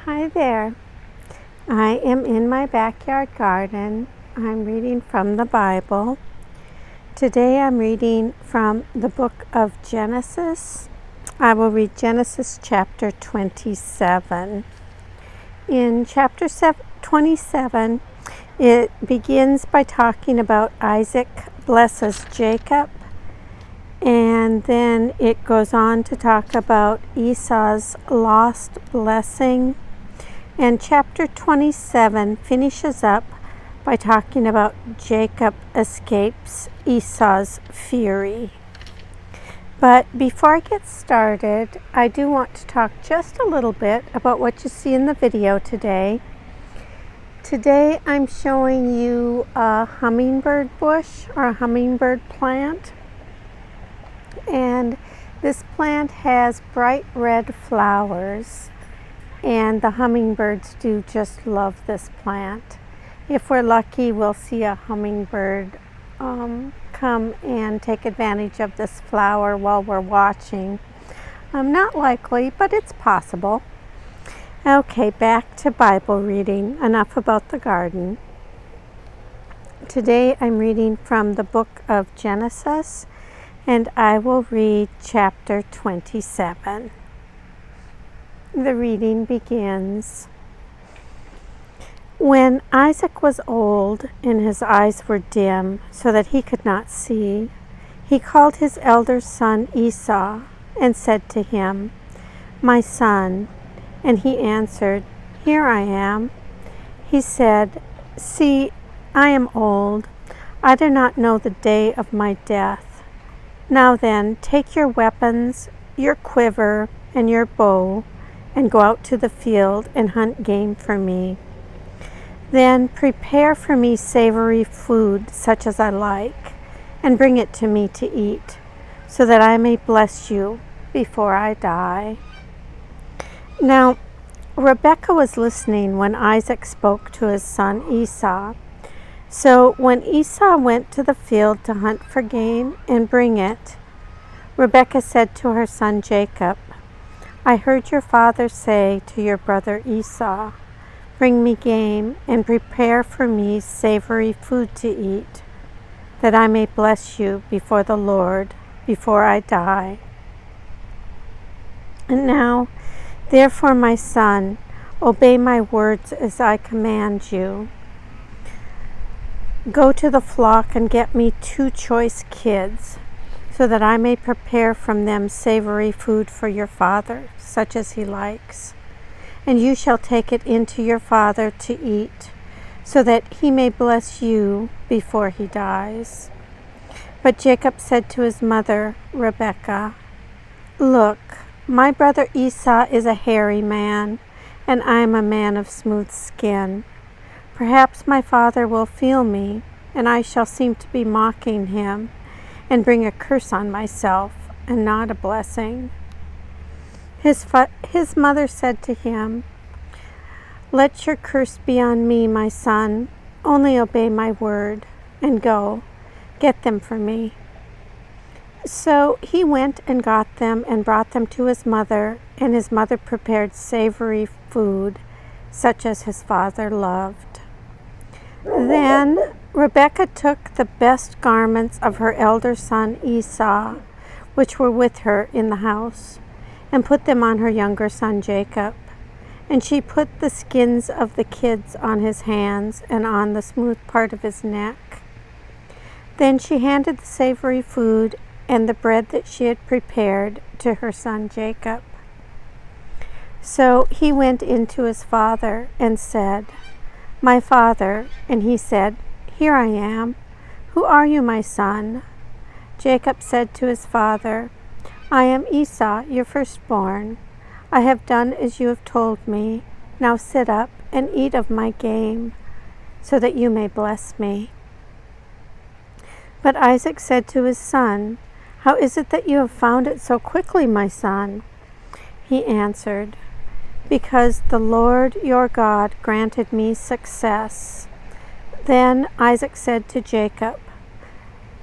Hi there. I am in my backyard garden. I'm reading from the Bible. Today I'm reading from the book of Genesis. I will read Genesis chapter 27. In chapter 27, it begins by talking about Isaac blesses Jacob, and then it goes on to talk about Esau's lost blessing. And chapter 27 finishes up by talking about Jacob escapes Esau's fury. But before I get started, I do want to talk just a little bit about what you see in the video today. Today I'm showing you a hummingbird bush or a hummingbird plant. And this plant has bright red flowers. And the hummingbirds do just love this plant. If we're lucky, we'll see a hummingbird come and take advantage of this flower while we're watching. Not likely, but it's possible. Okay, back to Bible reading. Enough about the garden. Today I'm reading from the book of Genesis, and I will read chapter 27. The reading begins. When Isaac was old and his eyes were dim so that he could not see, he called his elder son Esau and said to him, "My son." And he answered, "Here I am." He said, "See, I am old. I do not know the day of my death. Now then, take your weapons, your quiver, and your bow, and go out to the field and hunt game for me. Then prepare for me savory food such as I like, and bring it to me to eat, so that I may bless you before I die." Now, Rebekah was listening when Isaac spoke to his son Esau. So when Esau went to the field to hunt for game and bring it, Rebekah said to her son Jacob, "I heard your father say to your brother Esau, 'Bring me game and prepare for me savory food to eat, that I may bless you before the Lord before I die.' And now, therefore, my son, obey my words as I command you. Go to the flock and get me 2 choice kids, so that I may prepare from them savory food for your father, such as he likes. And you shall take it into your father to eat, so that he may bless you before he dies." But Jacob said to his mother, Rebekah, "Look, my brother Esau is a hairy man, and I am a man of smooth skin. Perhaps my father will feel me, and I shall seem to be mocking him, and bring a curse on myself, and not a blessing." His mother said to him, "Let your curse be on me, my son. Only obey my word, and go, get them for me." So he went and got them and brought them to his mother, and his mother prepared savory food, such as his father loved. Then Rebekah took the best garments of her elder son Esau, which were with her in the house, and put them on her younger son Jacob. And she put the skins of the kids on his hands and on the smooth part of his neck. Then she handed the savory food and the bread that she had prepared to her son Jacob. So he went in to his father and said, "My father." And he said, "Here I am. Who are you, my son?" Jacob said to his father, "I am Esau, your firstborn. I have done as you have told me. Now sit up and eat of my game, so that you may bless me." But Isaac said to his son, "How is it that you have found it so quickly, my son?" He answered, "Because the Lord your God granted me success." Then Isaac said to Jacob,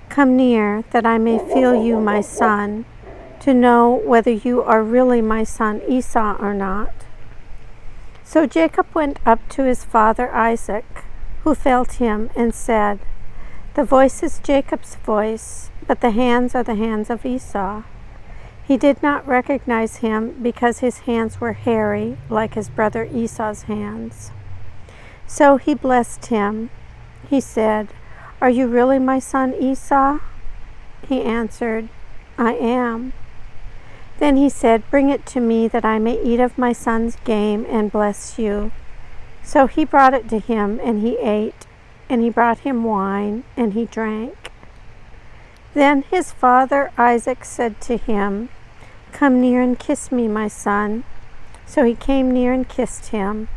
"Come near, that I may feel you, my son, to know whether you are really my son Esau or not." So Jacob went up to his father Isaac, who felt him, and said, "The voice is Jacob's voice, but the hands are the hands of Esau." He did not recognize him because his hands were hairy, like his brother Esau's hands. So he blessed him. He said, "Are you really my son Esau?" He answered, "I am." Then he said, "Bring it to me that I may eat of my son's game and bless you." So he brought it to him, and he ate, and he brought him wine, and he drank. Then his father Isaac said to him, "Come near and kiss me, my son." So he came near and kissed him,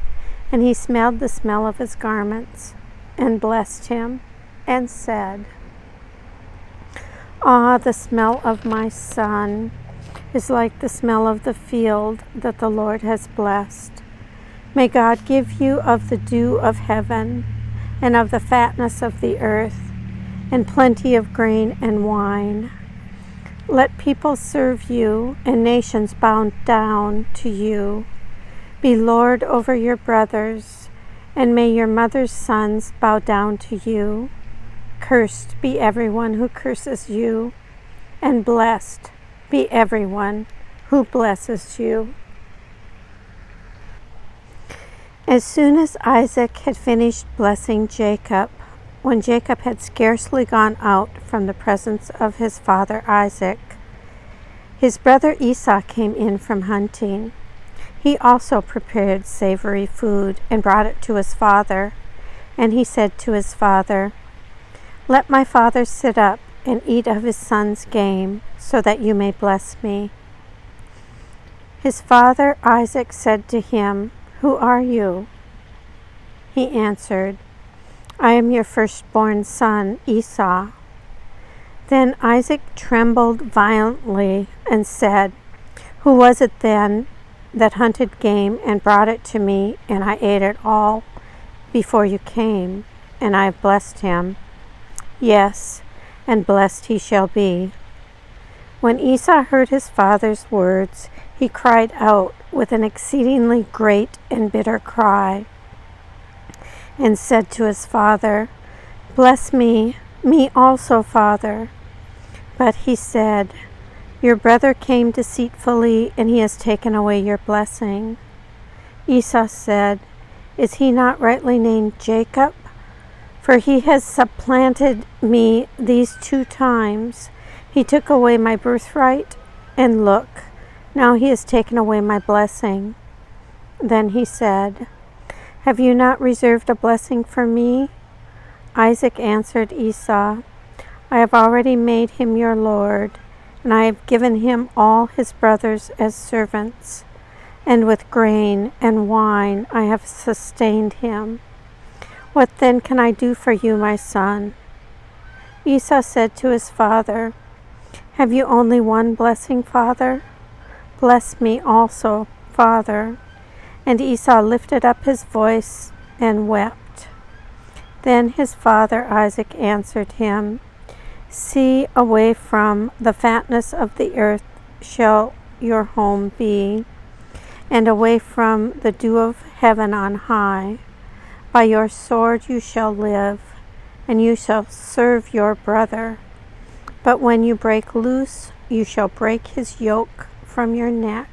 and he smelled the smell of his garments, and blessed him, and said, "Ah, the smell of my son is like the smell of the field that the Lord has blessed. May God give you of the dew of heaven, and of the fatness of the earth, and plenty of grain and wine. Let people serve you, and nations bow down to you. Be Lord over your brothers, and may your mother's sons bow down to you. Cursed be everyone who curses you, and blessed be everyone who blesses you." As soon as Isaac had finished blessing Jacob, when Jacob had scarcely gone out from the presence of his father Isaac, his brother Esau came in from hunting. He also prepared savory food and brought it to his father. And he said to his father, "Let my father sit up and eat of his son's game, so that you may bless me." His father Isaac said to him, "Who are you?" He answered, "I am your firstborn son, Esau." Then Isaac trembled violently and said, "Who was it then that hunted game and brought it to me, and I ate it all before you came, and I have blessed him? Yes, and blessed he shall be." When Esau heard his father's words, he cried out with an exceedingly great and bitter cry, and said to his father, "Bless me, me also, father." But he said, "Your brother came deceitfully, and he has taken away your blessing." Esau said, "Is he not rightly named Jacob? For he has supplanted me these 2 times. He took away my birthright, and look, now he has taken away my blessing." Then he said, "Have you not reserved a blessing for me?" Isaac answered Esau, "I have already made him your lord, and I have given him all his brothers as servants, and with grain and wine I have sustained him. What then can I do for you, my son?" Esau said to his father, "Have you only one blessing, father? Bless me also, father." And Esau lifted up his voice and wept. Then his father Isaac answered him, "See, away from the fatness of the earth shall your home be, and away from the dew of heaven on high. By your sword you shall live, and you shall serve your brother. But when you break loose, you shall break his yoke from your neck."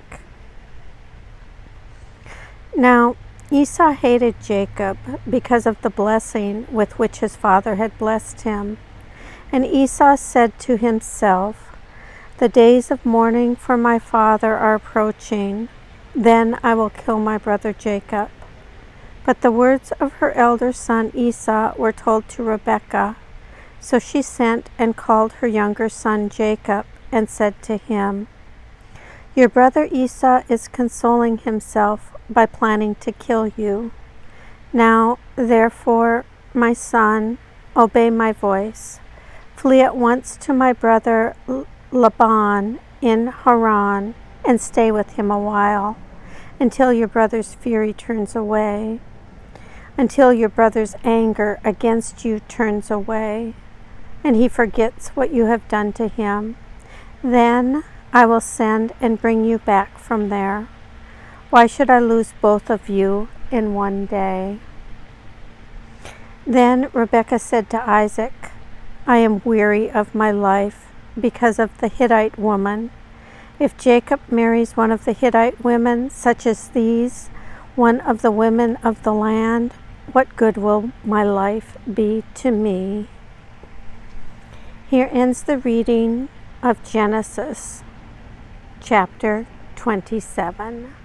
Now Esau hated Jacob because of the blessing with which his father had blessed him. And Esau said to himself, "The days of mourning for my father are approaching. Then I will kill my brother Jacob." But the words of her elder son Esau were told to Rebekah. So she sent and called her younger son Jacob and said to him, "Your brother Esau is consoling himself by planning to kill you. Now, therefore, my son, obey my voice. Flee at once to my brother Laban in Haran, and stay with him a while, until your brother's fury turns away, until your brother's anger against you turns away, and he forgets what you have done to him. Then I will send and bring you back from there. Why should I lose both of you in one day?" Then Rebekah said to Isaac, "I am weary of my life because of the Hittite woman. If Jacob marries one of the Hittite women, such as these, one of the women of the land, what good will my life be to me?" Here ends the reading of Genesis chapter 27.